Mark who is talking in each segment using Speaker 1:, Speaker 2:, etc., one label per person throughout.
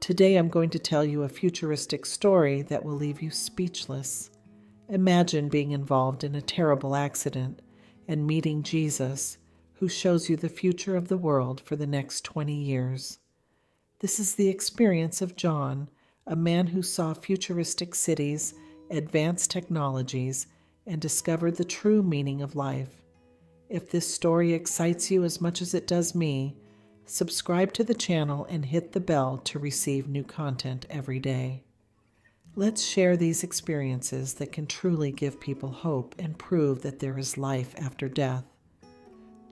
Speaker 1: Today I'm going to tell you a futuristic story that will leave you speechless. Imagine being involved in a terrible accident and meeting Jesus, who shows you the future of the world for the next 20 years. This is the experience of John, a man who saw futuristic cities, advanced technologies, and discovered the true meaning of life. If this story excites you as much as it does me, subscribe to the channel and hit the bell to receive new content every day. Let's share these experiences that can truly give people hope and prove that there is life after death.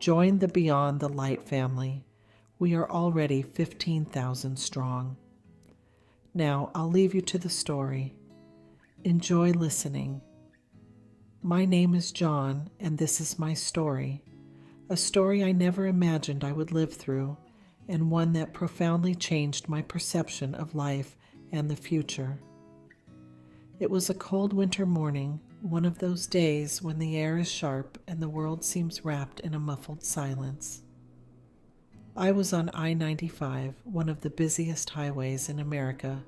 Speaker 1: Join the Beyond the Light family. We are already 15,000 strong. Now I'll leave you to the story. Enjoy listening. My name is John, and this is my story. A story I never imagined I would live through, and one that profoundly changed my perception of life and the future. It was a cold winter morning, one of those days when the air is sharp and the world seems wrapped in a muffled silence. I was on I-95, one of the busiest highways in America,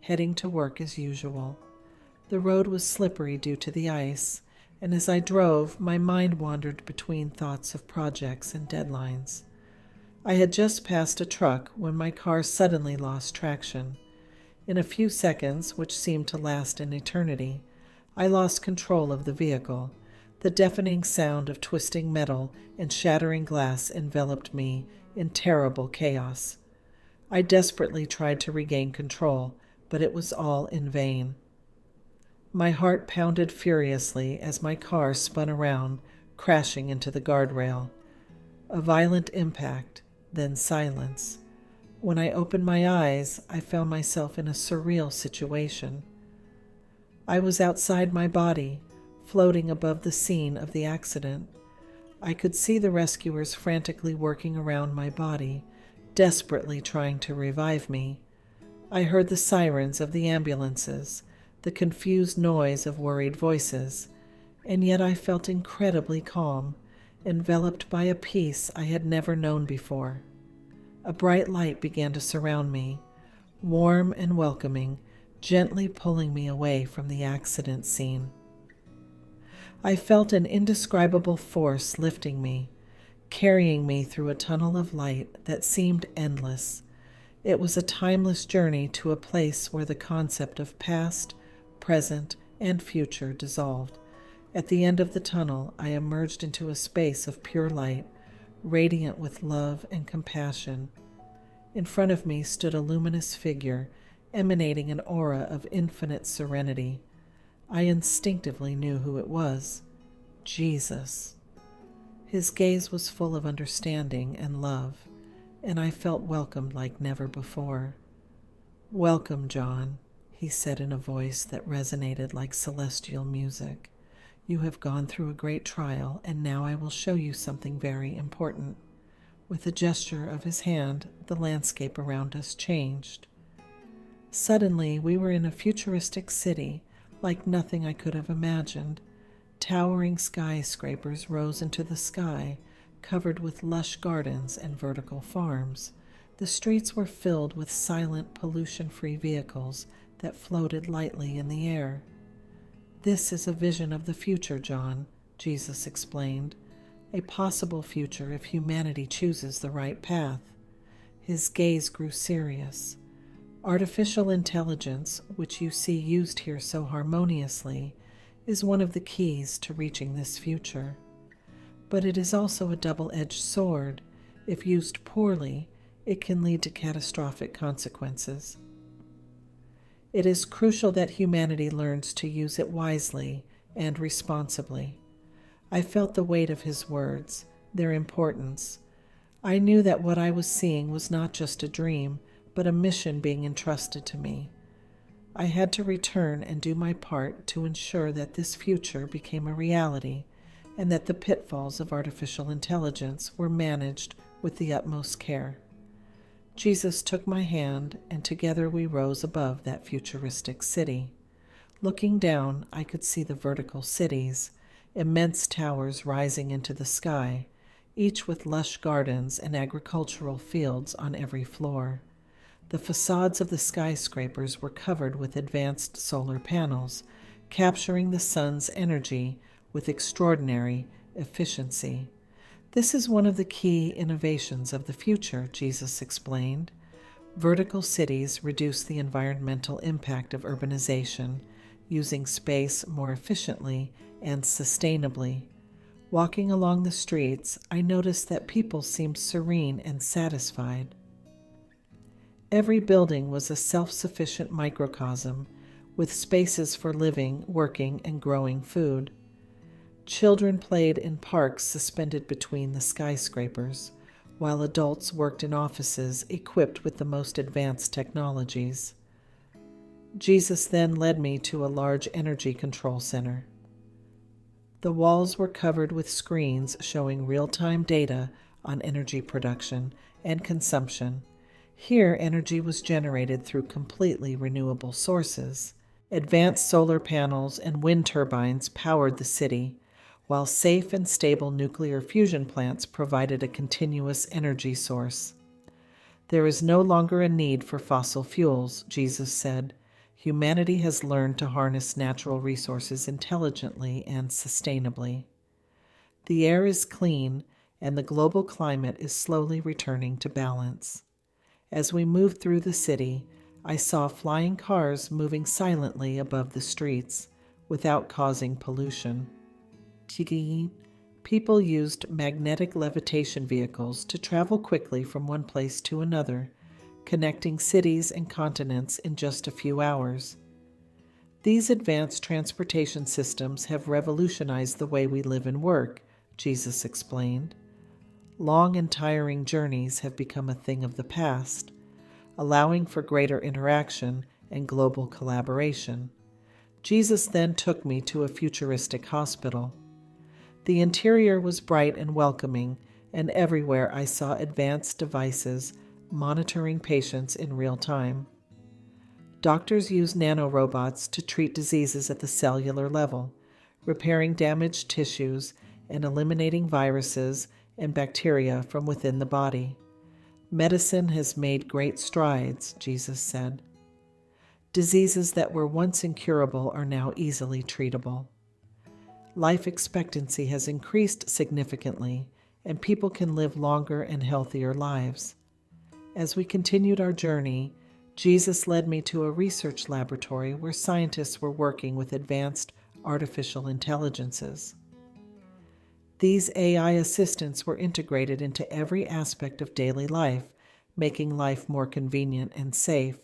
Speaker 1: heading to work as usual. The road was slippery due to the ice, and as I drove, my mind wandered between thoughts of projects and deadlines. I had just passed a truck when my car suddenly lost traction. In a few seconds, which seemed to last an eternity, I lost control of the vehicle. The deafening sound of twisting metal and shattering glass enveloped me in terrible chaos. I desperately tried to regain control, but it was all in vain. My heart pounded furiously as my car spun around, crashing into the guardrail. A violent impact, then silence. When I opened my eyes, I found myself in a surreal situation. I was outside my body, floating above the scene of the accident. I could see the rescuers frantically working around my body, desperately trying to revive me. I heard the sirens of the ambulances, the confused noise of worried voices, and yet I felt incredibly calm, enveloped by a peace I had never known before. A bright light began to surround me, warm and welcoming, gently pulling me away from the accident scene. I felt an indescribable force lifting me, carrying me through a tunnel of light that seemed endless. It was a timeless journey to a place where the concept of past, present, and future dissolved. At the end of the tunnel, I emerged into a space of pure light, radiant with love and compassion. In front of me stood a luminous figure, emanating an aura of infinite serenity. I instinctively knew who it was: Jesus. His gaze was full of understanding and love, and I felt welcomed like never before. "Welcome, John," he said in a voice that resonated like celestial music. "You have gone through a great trial, and now I will show you something very important." With a gesture of his hand, the landscape around us changed. Suddenly, we were in a futuristic city, like nothing I could have imagined. Towering skyscrapers rose into the sky, covered with lush gardens and vertical farms. The streets were filled with silent, pollution-free vehicles that floated lightly in the air. "This is a vision of the future, John," Jesus explained. "A possible future if humanity chooses the right path." His gaze grew serious. "Artificial intelligence, which you see used here so harmoniously, is one of the keys to reaching this future. But it is also a double-edged sword. If used poorly, it can lead to catastrophic consequences. It is crucial that humanity learns to use it wisely and responsibly." I felt the weight of his words, their importance. I knew that what I was seeing was not just a dream, but a mission being entrusted to me. I had to return and do my part to ensure that this future became a reality, and that the pitfalls of artificial intelligence were managed with the utmost care. Jesus took my hand, and together we rose above that futuristic city. Looking down, I could see the vertical cities, immense towers rising into the sky, each with lush gardens and agricultural fields on every floor. The facades of the skyscrapers were covered with advanced solar panels, capturing the sun's energy with extraordinary efficiency. This is one of the key innovations of the future, Jesus explained. Vertical cities reduce the environmental impact of urbanization, using space more efficiently and sustainably. Walking along the streets, I noticed that people seemed serene and satisfied. Every building was a self-sufficient microcosm, with spaces for living, working, and growing food. Children played in parks suspended between the skyscrapers, while adults worked in offices equipped with the most advanced technologies. Jesus then led me to a large energy control center. The walls were covered with screens showing real-time data on energy production and consumption. Here, energy was generated through completely renewable sources. Advanced solar panels and wind turbines powered the city, while safe and stable nuclear fusion plants provided a continuous energy source. There is no longer a need for fossil fuels, Jesus said. Humanity has learned to harness natural resources intelligently and sustainably. The air is clean, and the global climate is slowly returning to balance. As we moved through the city, I saw flying cars moving silently above the streets without causing pollution. People used magnetic levitation vehicles to travel quickly from one place to another, connecting cities and continents in just a few hours. These advanced transportation systems have revolutionized the way we live and work, Jesus explained. Long and tiring journeys have become a thing of the past, allowing for greater interaction and global collaboration. Jesus then took me to a futuristic hospital. The interior was bright and welcoming, and everywhere I saw advanced devices monitoring patients in real time. Doctors use nanorobots to treat diseases at the cellular level, repairing damaged tissues and eliminating viruses and bacteria from within the body. Medicine has made great strides, Jesus said. Diseases that were once incurable are now easily treatable. Life expectancy has increased significantly, and people can live longer and healthier lives. As we continued our journey, Jesus led me to a research laboratory where scientists were working with advanced artificial intelligences. These AI assistants were integrated into every aspect of daily life, making life more convenient and safe.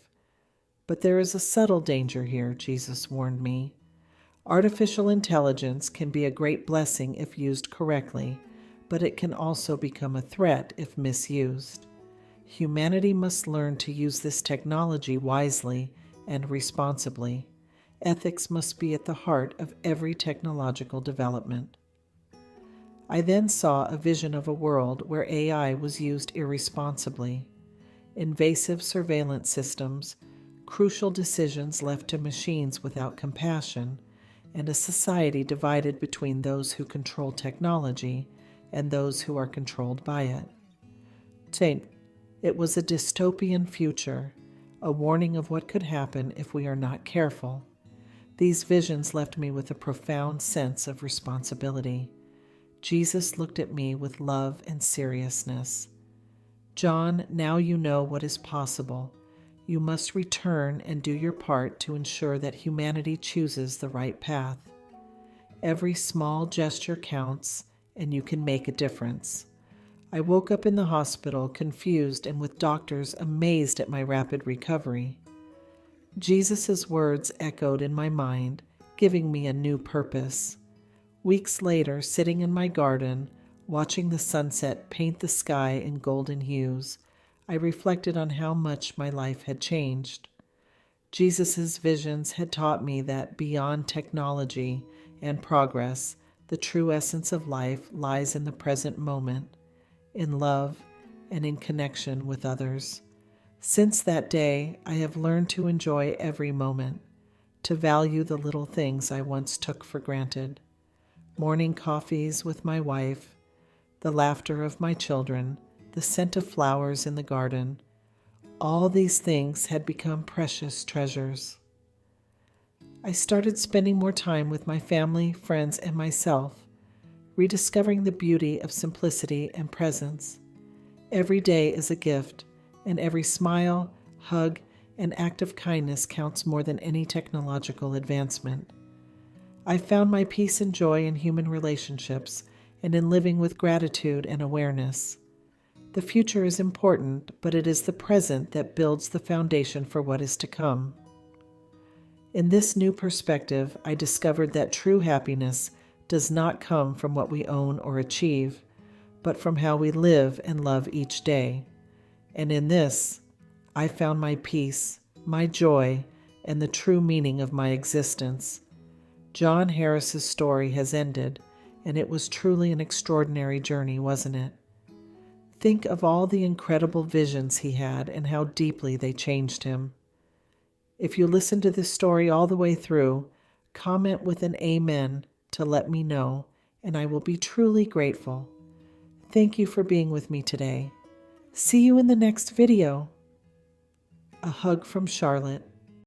Speaker 1: But there is a subtle danger here, Jesus warned me. Artificial intelligence can be a great blessing if used correctly, but it can also become a threat if misused. Humanity must learn to use this technology wisely and responsibly. Ethics must be at the heart of every technological development. I then saw a vision of a world where AI was used irresponsibly. Invasive surveillance systems, crucial decisions left to machines without compassion, and a society divided between those who control technology and those who are controlled by it. It was a dystopian future, a warning of what could happen if we are not careful. These visions left me with a profound sense of responsibility. Jesus looked at me with love and seriousness. John, now you know what is possible. You must return and do your part to ensure that humanity chooses the right path. Every small gesture counts, and you can make a difference. I woke up in the hospital confused and with doctors amazed at my rapid recovery. Jesus' words echoed in my mind, giving me a new purpose. Weeks later, sitting in my garden, watching the sunset paint the sky in golden hues, I reflected on how much my life had changed. Jesus' visions had taught me that beyond technology and progress, the true essence of life lies in the present moment, in love, and in connection with others. Since that day, I have learned to enjoy every moment, to value the little things I once took for granted. Morning coffees with my wife, the laughter of my children, the scent of flowers in the garden. All these things had become precious treasures. I started spending more time with my family, friends, and myself, rediscovering the beauty of simplicity and presence. Every day is a gift, and every smile, hug, and act of kindness counts more than any technological advancement. I found my peace and joy in human relationships and in living with gratitude and awareness. The future is important, but it is the present that builds the foundation for what is to come. In this new perspective, I discovered that true happiness does not come from what we own or achieve, but from how we live and love each day. And in this, I found my peace, my joy, and the true meaning of my existence. John Harris's story has ended, and it was truly an extraordinary journey, wasn't it? Think of all the incredible visions he had and how deeply they changed him. If you listen to this story all the way through, comment with an amen to let me know, and I will be truly grateful. Thank you for being with me today. See you in the next video. A hug from Charlotte.